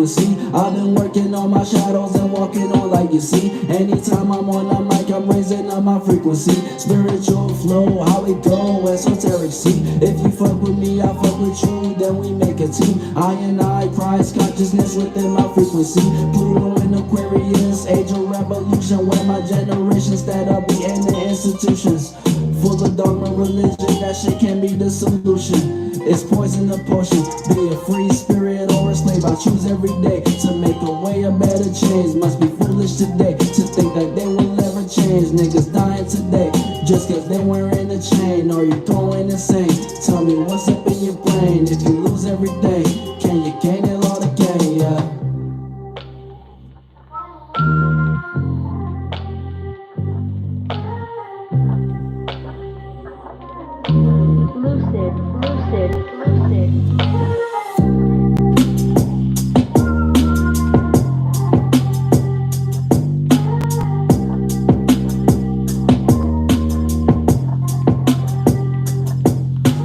frequency. I've been working on my shadows and walking on light, you see. Anytime I'm on the mic, I'm raising up my frequency. Spiritual flow, how it go, esoteric, see. If you fuck with me, I fuck with you, then we make a team. I and I, Christ consciousness within my frequency. Pluto in Aquarius, age of revolution, where my generation stand up, we in the institutions. Full of dogma religion, that shit can be the solution. It's poison the potion, be a free spirit or a slave. I choose every day to make a way, a better change. Must be foolish today to think that they will never change. Niggas dying today just cause they wearing a chain. Or you going insane? Tell me what's up in your brain. If you lose every day, can you gain it all again? Yeah.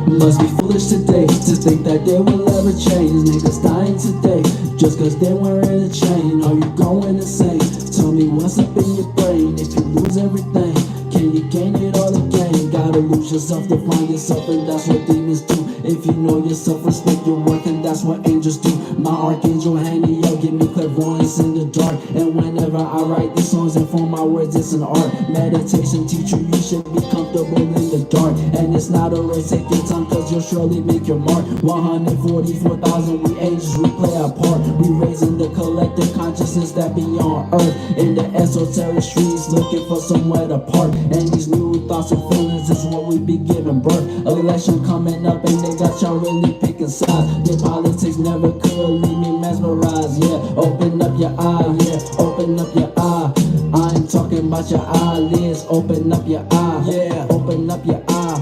Must be foolish today to think that they will ever change. Niggas dying today just cause they wearing a chain. Are you going insane? Tell me what's up in your brain. If you lose everything, can you gain it all again? Gotta lose yourself to find yourself, and that's what demons do. If you know yourself, respect your worth, and that's what angels do. My archangel Haniel give me clairvoyance in the dark. And whenever I write these songs and form my words, it's an art. Meditation teacher, you should be comfortable in the dark. And it's not a race, take your time, cause you'll surely make your mark. 144,000 we angels, we play our part. We raising the collective consciousness that be on earth. In the esoteric streets, looking for somewhere to park. And these new thoughts and feelings is what we be giving birth. Election coming up and they got y'all really picking sides. Their politics never could leave me mesmerized. Yeah, open up your eye, yeah, open up your eye. I ain't talking about your eyelids, open up your eye, yeah, open up your eye.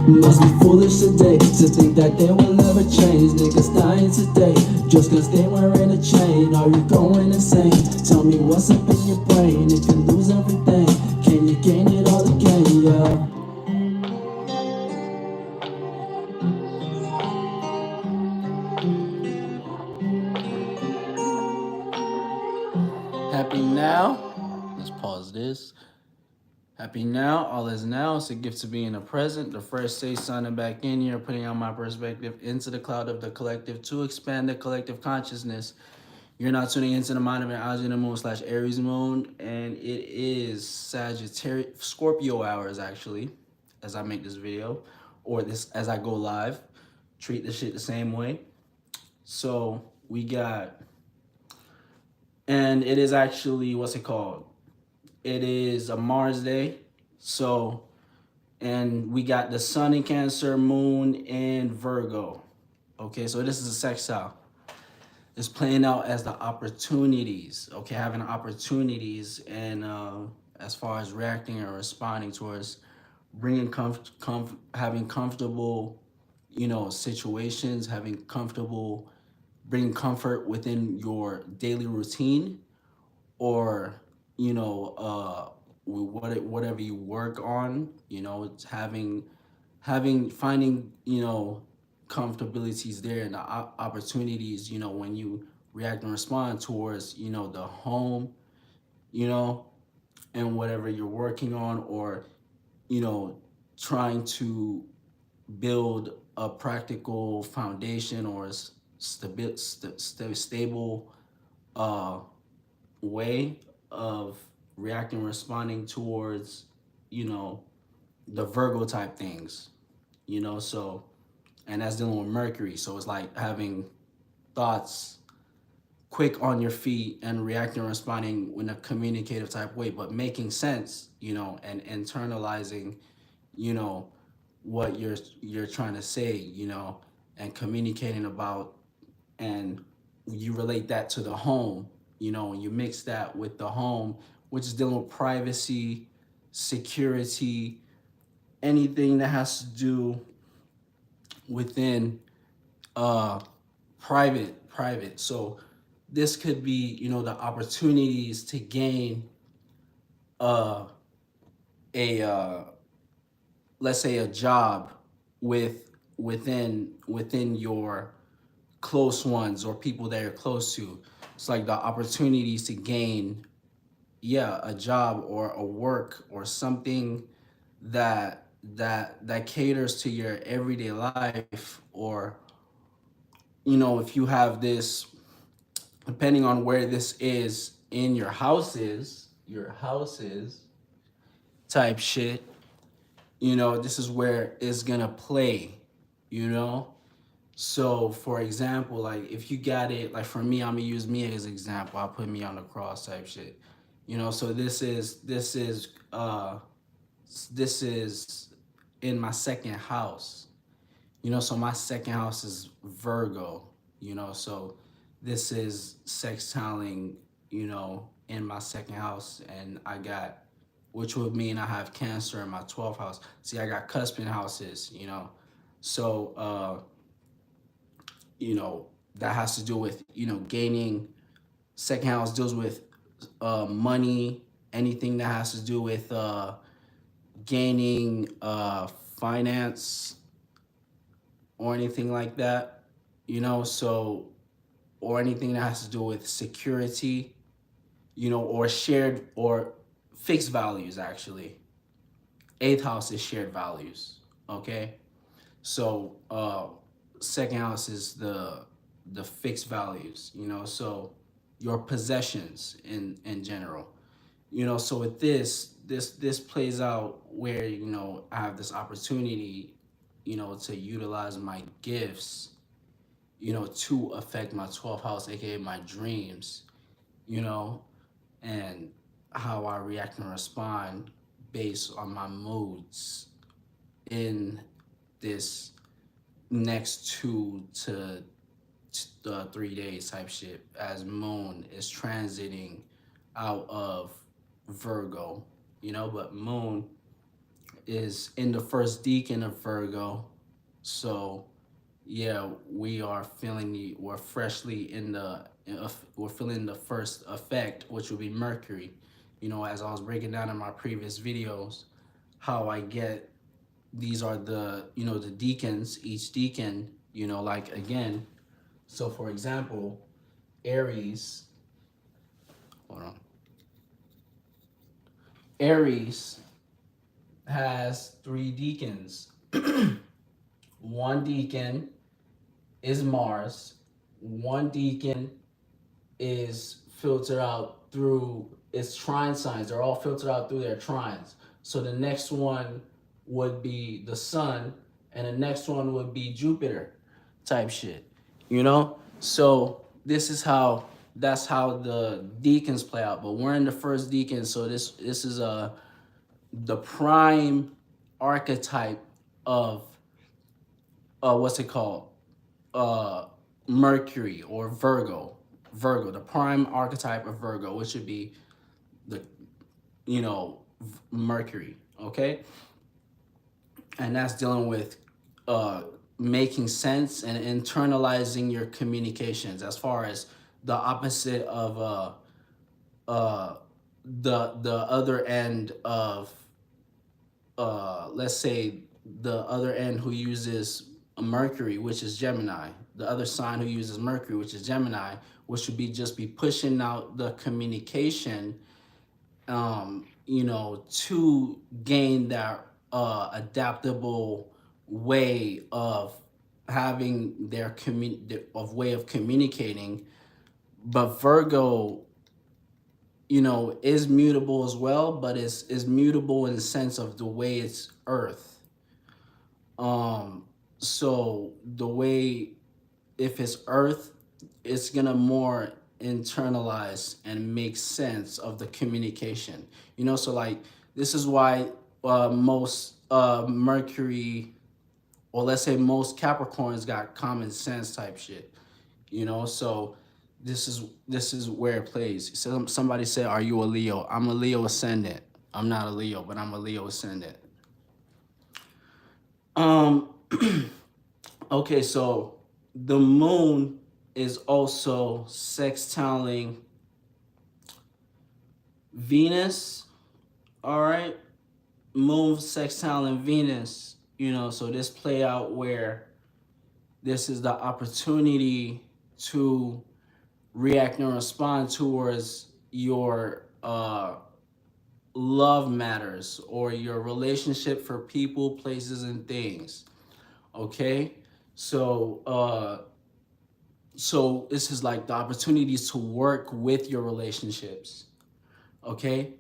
Must be foolish today to think that they will never change. Niggas dying today just cause they wearing a chain. Are you going insane? Tell me what's up in your brain. If you lose everything, can you gain it all again? Yeah. Happy now. Let's pause this. Happy now, all is now. It's a gift to be in the present. The fresh stage signing back in here, putting out my perspective into the cloud of the collective to expand the collective consciousness. You're not tuning into the mind of an Ascendant moon / Aries moon, and it is Sagittarius, Scorpio hours actually, as I make this video, or this as I go live. Treat this shit the same way. So we got, and it is actually, what's it called? It is a Mars day. So, and we got the sun in Cancer, moon in Virgo. Okay, so this is a sextile. It's playing out as the opportunities, okay, having opportunities, and as far as reacting or responding towards bringing having comfortable, you know, situations, having comfortable, bringing comfort within your daily routine, or, you know, whatever you work on, you know, it's finding, you know, comfortabilities there, and the opportunities, you know, when you react and respond towards, you know, the home, you know, and whatever you're working on, or, you know, trying to build a practical foundation or stable way of reacting and responding towards, you know, the Virgo type things, you know. So, and that's dealing with Mercury. So it's like having thoughts quick on your feet and reacting and responding in a communicative type way, but making sense, you know, and internalizing, you know, what you're trying to say, you know, and communicating about, and you relate that to the home, you know, and you mix that with the home, which is dealing with privacy, security, anything that has to do within private. So this could be, you know, the opportunities to gain uh a let's say a job with within your close ones or people that you're close to. It's like the opportunities to gain, yeah, a job or a work or something that caters to your everyday life. Or, you know, if you have this, depending on where this is in your houses type shit, you know, this is where it's gonna play, you know. So for example, like if you got it, like for me, I'm gonna use me as an example. I'll put me on the cross type shit, you know. So this is in my second house, you know. So my second house is Virgo, you know. So this is sextiling, you know, in my second house, and I got, which would mean I have Cancer in my 12th house. See, I got cusping houses, you know. So you know, that has to do with, you know, gaining. Second house deals with money, anything that has to do with gaining finance or anything like that, you know. So, or anything that has to do with security, you know, or shared or fixed values. Actually, eighth house is shared values. Okay. So second house is the fixed values, you know. So your possessions in general, you know. So with this plays out where, you know, I have this opportunity, you know, to utilize my gifts, you know, to affect my 12th house, aka my dreams, you know, and how I react and respond based on my moods in this next 2 to 3 days type shit, as moon is transiting out of Virgo, you know. But moon is in the first decan of Virgo. So yeah, we're freshly in the we're feeling the first effect, which will be Mercury, you know. As I was breaking down in my previous videos, how I get, these are the, you know, the decans, each decan, you know, like again. So for example, Aries, hold on. Aries has 3 decans. One decan is Mars. One decan is filtered out through its trine signs. They're all filtered out through their trines. So the next one would be the sun, and the next one would be Jupiter type shit, you know. So this is how, that's how the decans play out. But we're in the first decan, so this is the prime archetype of what's it called, uh Mercury or Virgo, the prime archetype of Virgo, which would be the, you know, Mercury. Okay. And that's dealing with making sense and internalizing your communications, as far as the opposite of the other end of let's say the other end who uses Mercury, which is Gemini, the other sign who uses Mercury, which is Gemini, which would be just be pushing out the communication, you know, to gain that adaptable way of having their of way of communicating. But Virgo, you know, is mutable as well, but is mutable in the sense of the way it's Earth. So the way, if it's Earth, it's gonna more internalize and make sense of the communication. You know, so like this is why most Mercury, or let's say most Capricorns, got common sense type shit. You know, so this is where it plays. So somebody said, "Are you a Leo?" I'm a Leo ascendant. I'm not a Leo, but I'm a Leo ascendant. Um, okay, so the moon is also sextiling Venus. All right, moon sextiling Venus. You know, so this play out where this is the opportunity to react and respond towards your love matters or your relationship for people, places, and things. Okay, so so this is like the opportunities to work with your relationships. Okay,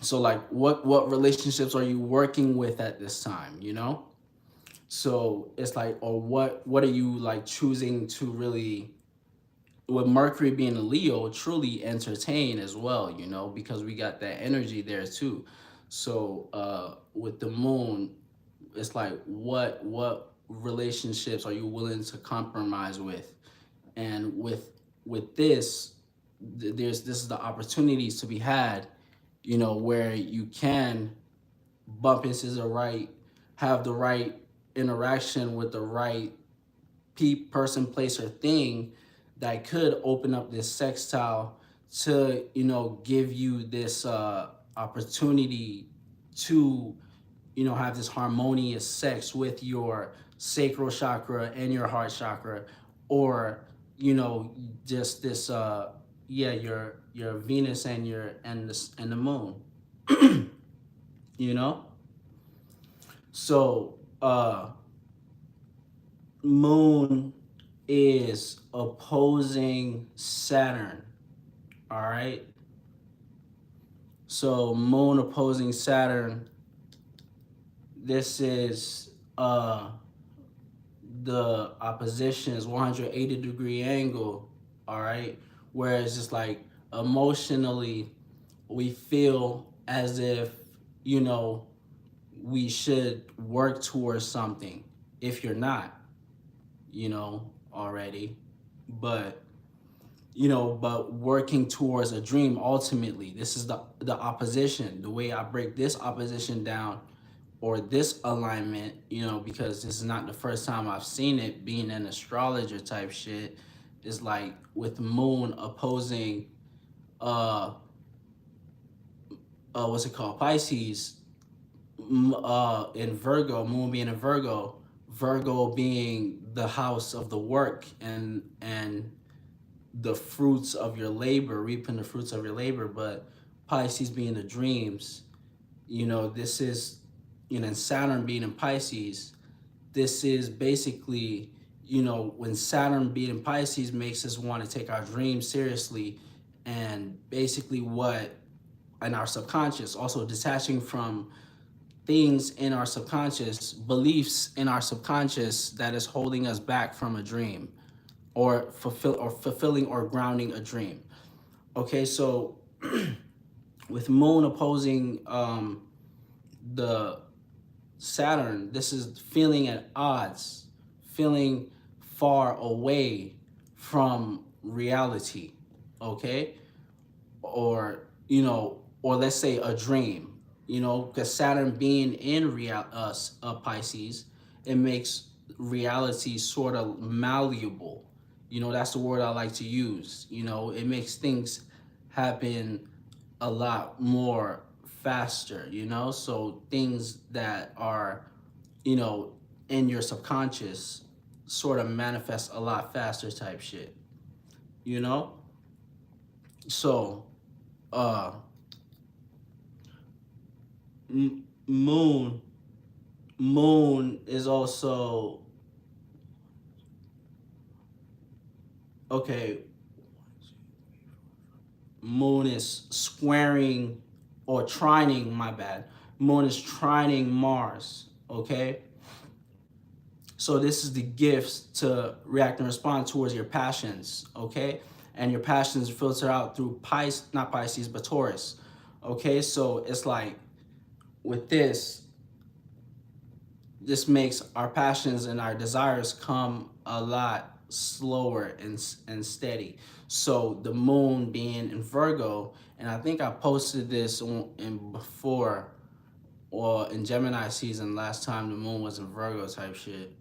so like what relationships are you working with at this time? You know, so it's like, or what are you like choosing to really, with Mercury being a Leo, truly entertain as well, you know, because we got that energy there too. So with the moon, it's like what relationships are you willing to compromise with? And with this, there's this is the opportunities to be had, you know, where you can bump into the right, have the right interaction with the right person, place, or thing that could open up this sextile to, you know, give you this opportunity to, you know, have this harmonious sex with your sacral chakra and your heart chakra, or, you know, just this yeah, your Venus and your and the moon. You know, so moon is opposing Saturn. All right. So moon opposing Saturn. This is the opposition is 180-degree angle. All right. Whereas it's like emotionally, we feel as if, you know, we should work towards something. If you're not, you know, already, but you know, but working towards a dream ultimately. This is the opposition. The way I break this opposition down, or this alignment, you know, because this is not the first time I've seen it, being an astrologer type shit, is like with moon opposing what's it called, Pisces, in Virgo, moon being in Virgo, Virgo being the house of the work and the fruits of your labor, reaping the fruits of your labor, but Pisces being the dreams. You know, this is, you know, Saturn being in Pisces, this is basically, you know, when Saturn being in Pisces makes us want to take our dreams seriously, and basically what in our subconscious, also detaching from things in our subconscious, beliefs in our subconscious that is holding us back from a dream, or fulfilling or grounding a dream. Okay, so with moon opposing the Saturn, this is feeling at odds, feeling far away from reality. Okay, or, you know, or let's say a dream, you know, because Saturn being in Pisces, it makes reality sort of malleable. You know, that's the word I like to use. You know, it makes things happen a lot more faster, you know, so things that are, you know, in your subconscious sort of manifest a lot faster type shit, you know. So uh moon moon is also, okay, moon is squaring, or trining, my bad, moon is trining Mars. Okay, so this is the gifts to react and respond towards your passions. Okay, and your passions filter out through not Pisces, but Taurus. Okay, so it's like with this makes our passions and our desires come a lot slower and steady. So the moon being in Virgo, and I think I posted this in before, or in Gemini season last time the moon was in Virgo type shit.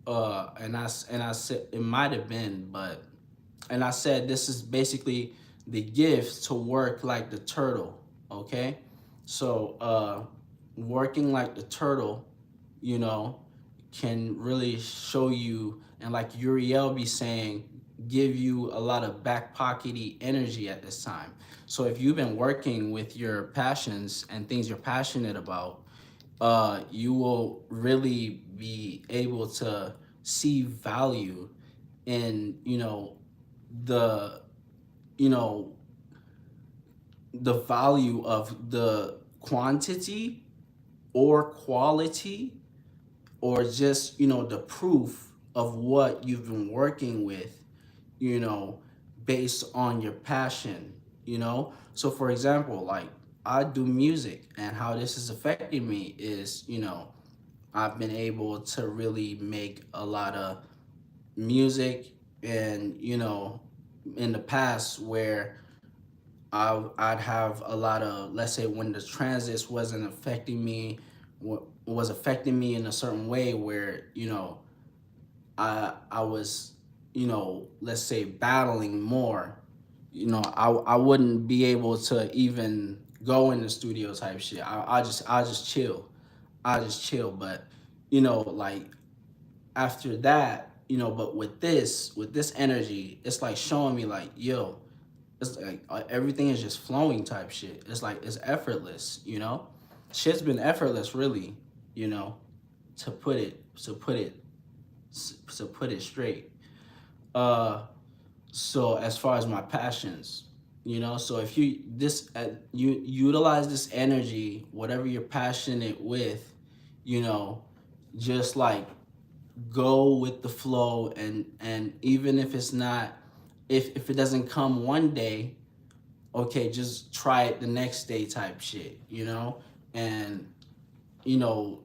And I said it might have been, but and I said this is basically the gift to work like the turtle. Okay, so working like the turtle, you know, can really show you, and like Uriel be saying, give you a lot of back pockety energy at this time. So if you've been working with your passions and things you're passionate about, you will really be able to see value in, the you know the value of the quantity or quality, or just the proof of what you've been working with, you know based on your passion. So for example, like, I do music, and how this is affecting me is, I've been able to really make a lot of music. And in the past, where I'd have a lot of, let's say, when the transits wasn't affecting me, was affecting me in a certain way, where I was, let's say, battling more. I wouldn't be able to even go in the studio type shit. I just chill. But like, after that, but with this energy, it's like showing me like, yo, it's like, everything is just flowing type shit. It's like it's effortless. Shit's been effortless, really, you know, to put it straight. Uh, so as far as my passions, so if you utilize this energy, whatever you're passionate with, you know, just like go with the flow. And even if it's not, if it doesn't come one day, okay, just try it the next day type shit. And you know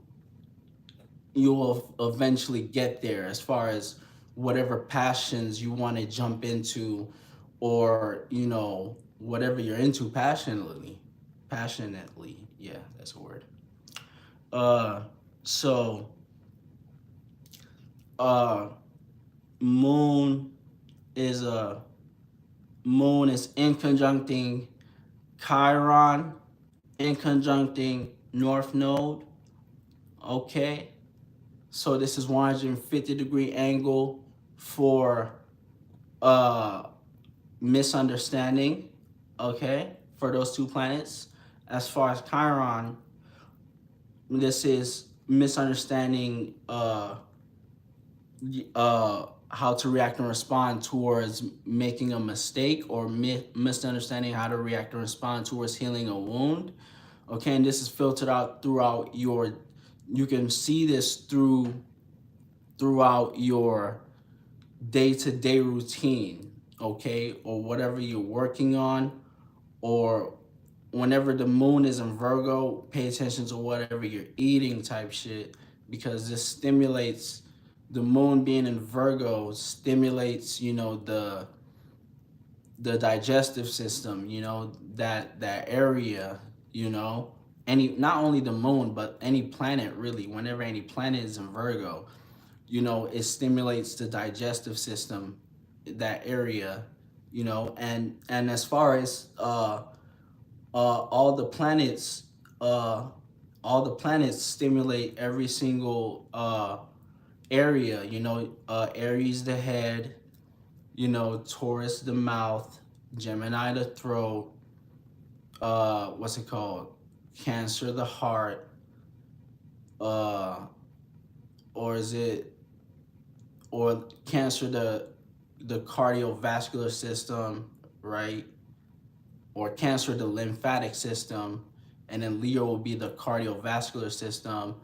you will eventually get there, as far as whatever passions you want to jump into, or whatever you're into passionately. Yeah, that's a word. uh so uh moon is a moon is in conjuncting Chiron, in conjuncting North Node. Okay, so this is 150-degree angle for uh misunderstanding. Okay, for those two planets. As far as Chiron, this is misunderstanding how to react and respond towards making a mistake, or misunderstanding how to react and respond towards healing a wound. Okay, and this is filtered out throughout your, you can see this throughout your day-to-day routine, okay, or whatever you're working on, or whenever the moon is in Virgo, pay attention to whatever you're eating type shit, because this stimulates, the moon being in Virgo stimulates, the digestive system, that area, any, not only the moon, but any planet really, whenever any planet is in Virgo, it stimulates the digestive system, that area, and as far as all the planets, uh all the planets stimulate every single area. Aries the head, Taurus the mouth, Gemini the throat, what's it called, Cancer the heart, uh or is it, or Cancer the cardiovascular system, right? Or Cancer the lymphatic system, and then Leo will be the cardiovascular system,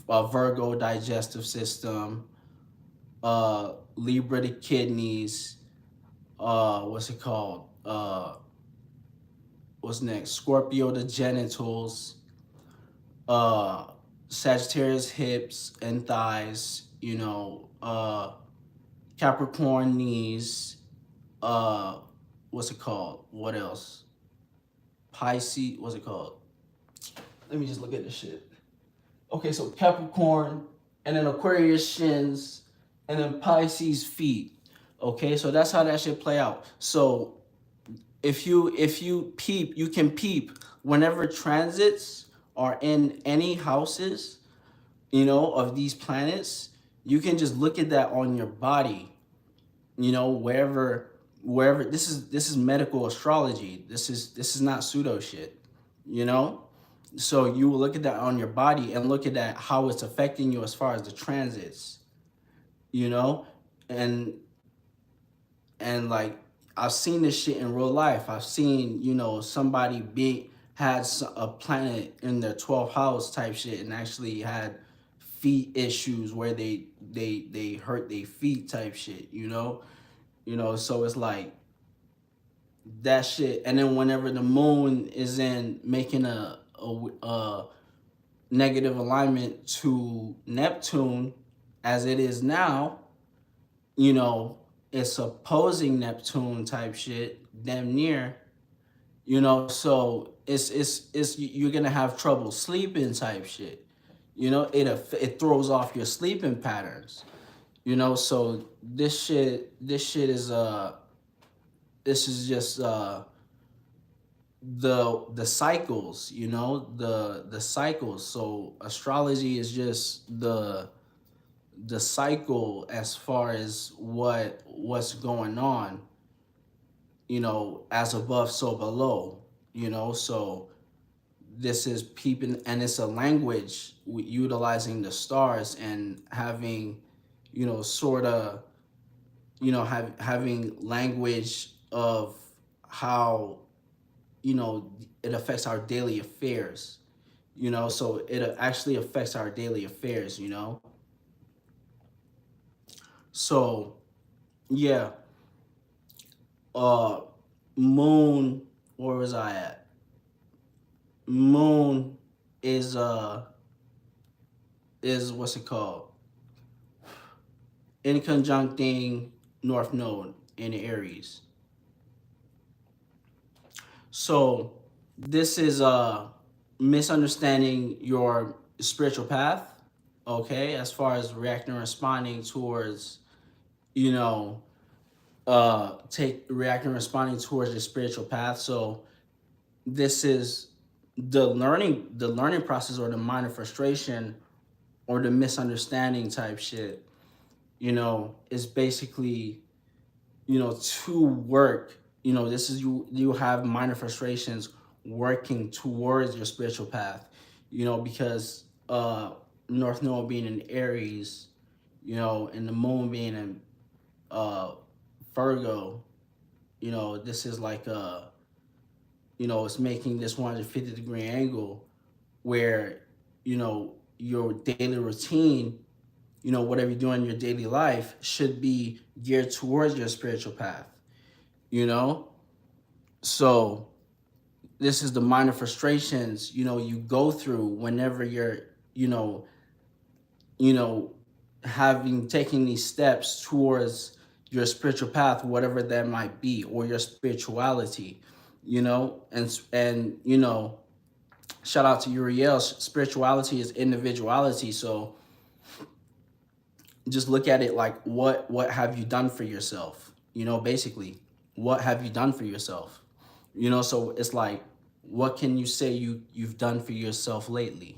Virgo digestive system, Libra the kidneys, what's it called? What's next? Scorpio the genitals, uh, Sagittarius hips and thighs, Capricorn knees, uh, what's it called? What else? Pisces, what's it called? Let me just look at this shit. Okay, so Capricorn, and then Aquarius shins, and then Pisces feet. Okay, so that's how that should play out. So if you peep, you can peep whenever transits are in any houses, of these planets. You can just look at that on your body, wherever this is medical astrology. This is not pseudo shit, you know? So you will look at that on your body and look at that how it's affecting you as far as the transits, you know? And like I've seen this shit in real life. I've seen, somebody had a planet in their 12th house type shit and actually had feet issues where they hurt their feet type shit, so it's like that shit. And then whenever the moon is in making a negative alignment to Neptune as it is now, it's opposing Neptune type shit, damn near, so it's you're gonna have trouble sleeping type shit. It throws off your sleeping patterns. So this shit is this is just the cycles, the cycles. So astrology is just the cycle as far as what's going on, as above so below, so this is peeping, and it's a language utilizing the stars and having, sort of, having language of how, it affects our daily affairs, so it actually affects our daily affairs, so yeah. uh Moon, where was I at? Moon is what's it called, in conjuncting North Node in Aries. So this is misunderstanding your spiritual path, okay, as far as reacting and responding towards, you know take reacting and responding towards your spiritual path. So this is the learning process, or the minor frustration, or the misunderstanding type shit, is basically, to work, this is you have minor frustrations working towards your spiritual path, because North Node being in Aries, and the moon being in Virgo, this is like it's making this 150-degree angle where, your daily routine, whatever you do in your daily life should be geared towards your spiritual path, So this is the minor frustrations, you go through whenever you're, you know, having taking these steps towards your spiritual path, whatever that might be, or your spirituality, and shout out to Uriel. Spirituality is individuality. So just look at it like what have you done for yourself? Basically, what have you done for yourself? So it's like, what can you say you've done for yourself lately?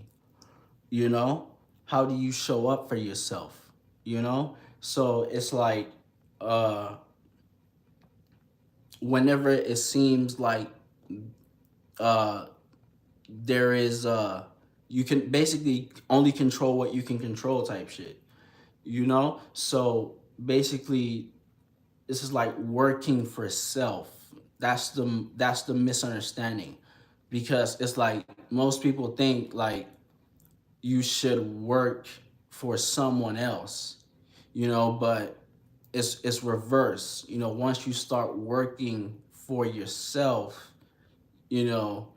How do you show up for yourself? So it's like, whenever it seems like uh there is you can basically only control what you can control type shit, so basically this is like working for self. That's the misunderstanding, because it's like most people think like you should work for someone else, but it's reverse. Once you start working for yourself, you know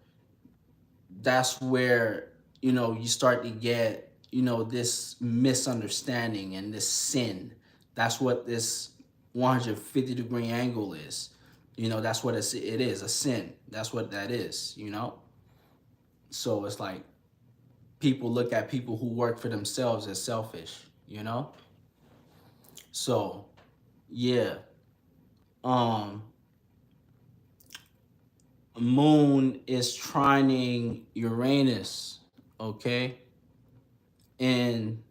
that's where, you start to get, this misunderstanding and this sin. That's what this 150-degree angle is. That's what it is, a sin. That's what that is. So it's like people look at people who work for themselves as selfish, you know? So, yeah. Um Moon is trining Uranus, okay? And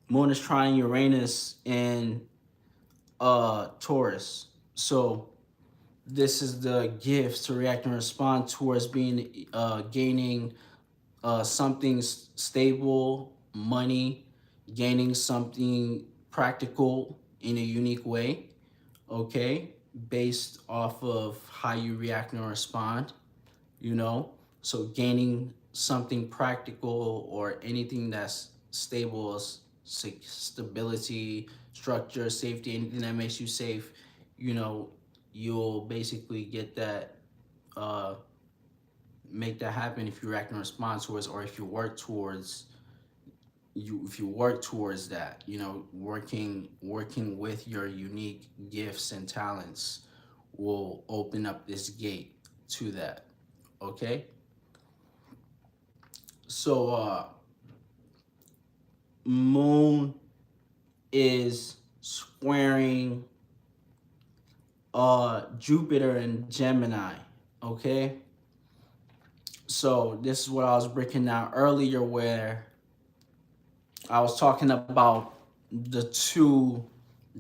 Moon is trining Uranus in Taurus. So, this is the gift to react and respond towards being gaining something stable, money, gaining something practical in a unique way, okay, based off of how you react and respond, you know. So gaining something practical or anything that's stable, stability, structure, safety, anything that makes you safe, you know, you'll basically get that, uh, make that happen if you react and respond towards, or if you work towards, if you work towards that, you know, working with your unique gifts and talents will open up this gate to that. Okay. So Moon is squaring Jupiter and Gemini. Okay. So this is what I was breaking down earlier, where I was talking about the two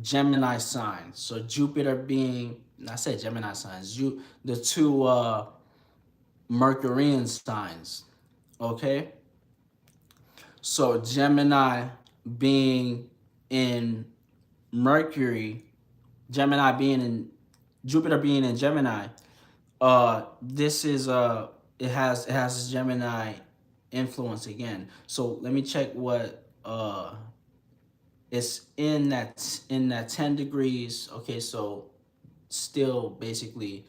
Gemini signs. So Jupiter being, I said Gemini signs, the two Mercurian signs. Okay. So Gemini being in Mercury, Gemini being in Jupiter being in Gemini, this is it has Gemini influence again. So let me check what it's in that 10 degrees. Okay, so still basically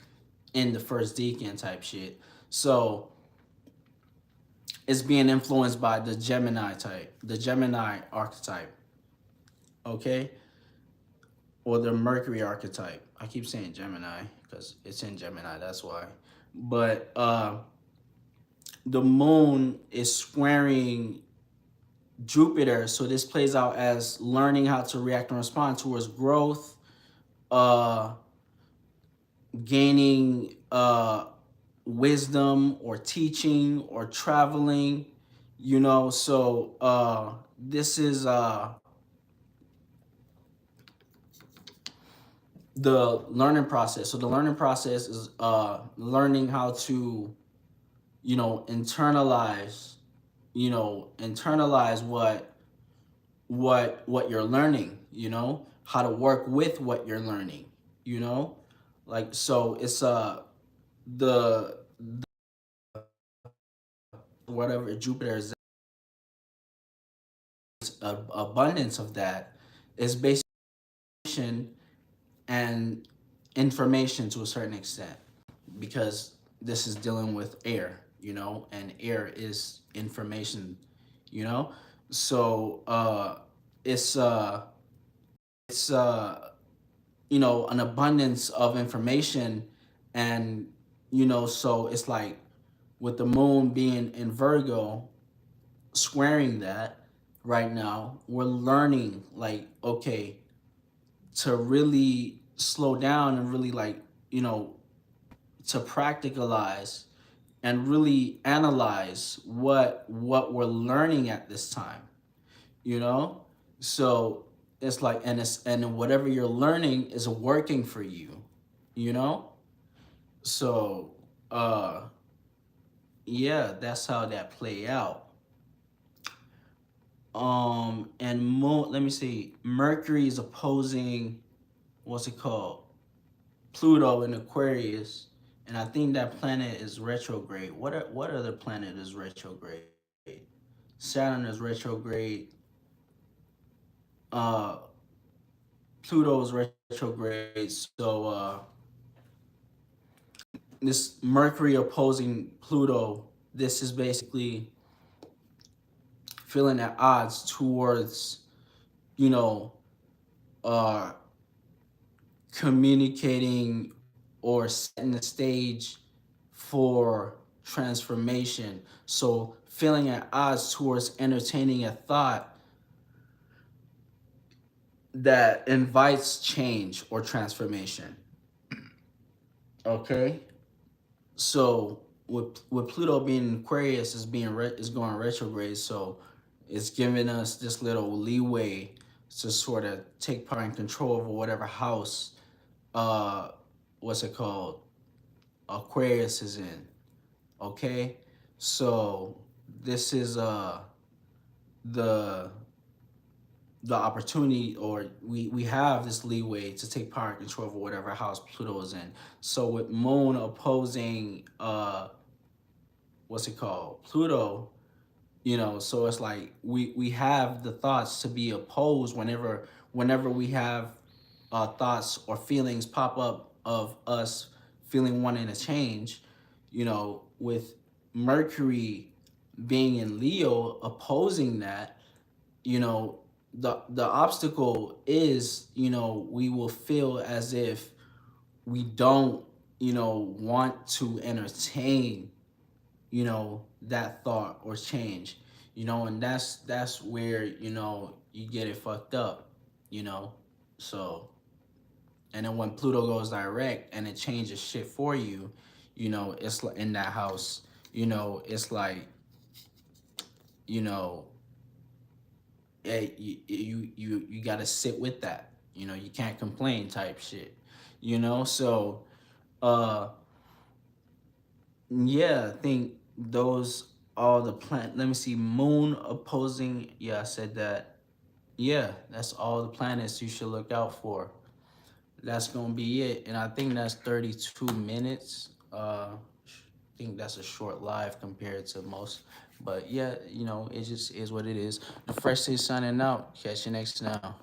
in the first decan type shit. So it's being influenced by the Gemini type, the Gemini archetype, okay? Or the Mercury archetype. I keep saying Gemini because it's in Gemini, that's why. But the moon is squaring Jupiter, so this plays out as learning how to react and respond towards growth, uh, gaining wisdom or teaching or traveling, you know. So this is the learning process. So the learning process is learning how to, you know, internalize what you're learning, you know, how to work with what you're learning, you know. Like, so it's the whatever Jupiter is, abundance of that is based on and information to a certain extent, because this is dealing with air, you know, and air is information, you know. So it's it's you know, an abundance of information, and you know, so it's like with the moon being in Virgo squaring that right now, we're learning, like, okay, to really slow down and really, like, you know, to practicalize and really analyze what we're learning at this time, you know. So it's like, and whatever you're learning is working for you, you know. So yeah, that's how that play out. And let me see, Mercury is opposing, what's it called, Pluto in Aquarius, and I think that planet is retrograde. What other planet is retrograde? Saturn is retrograde. Uh, Pluto is retrograde. So this Mercury opposing Pluto, this is basically feeling at odds towards, you know, uh, communicating or setting the stage for transformation. So feeling at odds towards entertaining a thought that invites change or transformation. Okay? So with Pluto being in Aquarius is going retrograde, so it's giving us this little leeway to sort of take part and control over whatever house uh what's it called, Aquarius is in. Okay? So this is the the opportunity, or we have this leeway to take power and control over whatever house Pluto is in. So with Moon opposing what's it called, Pluto, you know, so it's like we have the thoughts to be opposed whenever we have thoughts or feelings pop up of us feeling wanting to change, you know, with Mercury being in Leo opposing that, you know, the obstacle is, you know, we will feel as if we don't, you know, want to entertain, you know, that thought or change, you know, and that's where, you know, you get it fucked up, you know. So, and then when Pluto goes direct and it changes shit for you, you know, it's like in that house, you know, it's like, you know, you got to sit with that, you know, you can't complain type shit, you know. So uh yeah, I think those all the let me see, Moon opposing, yeah, I said that. Yeah, that's all the planets you should look out for. That's gonna be it, and I think that's 32 minutes. I think that's a short live compared to most, but yeah, you know, it just is what it is. The Fresh Day signing out. Catch you next now.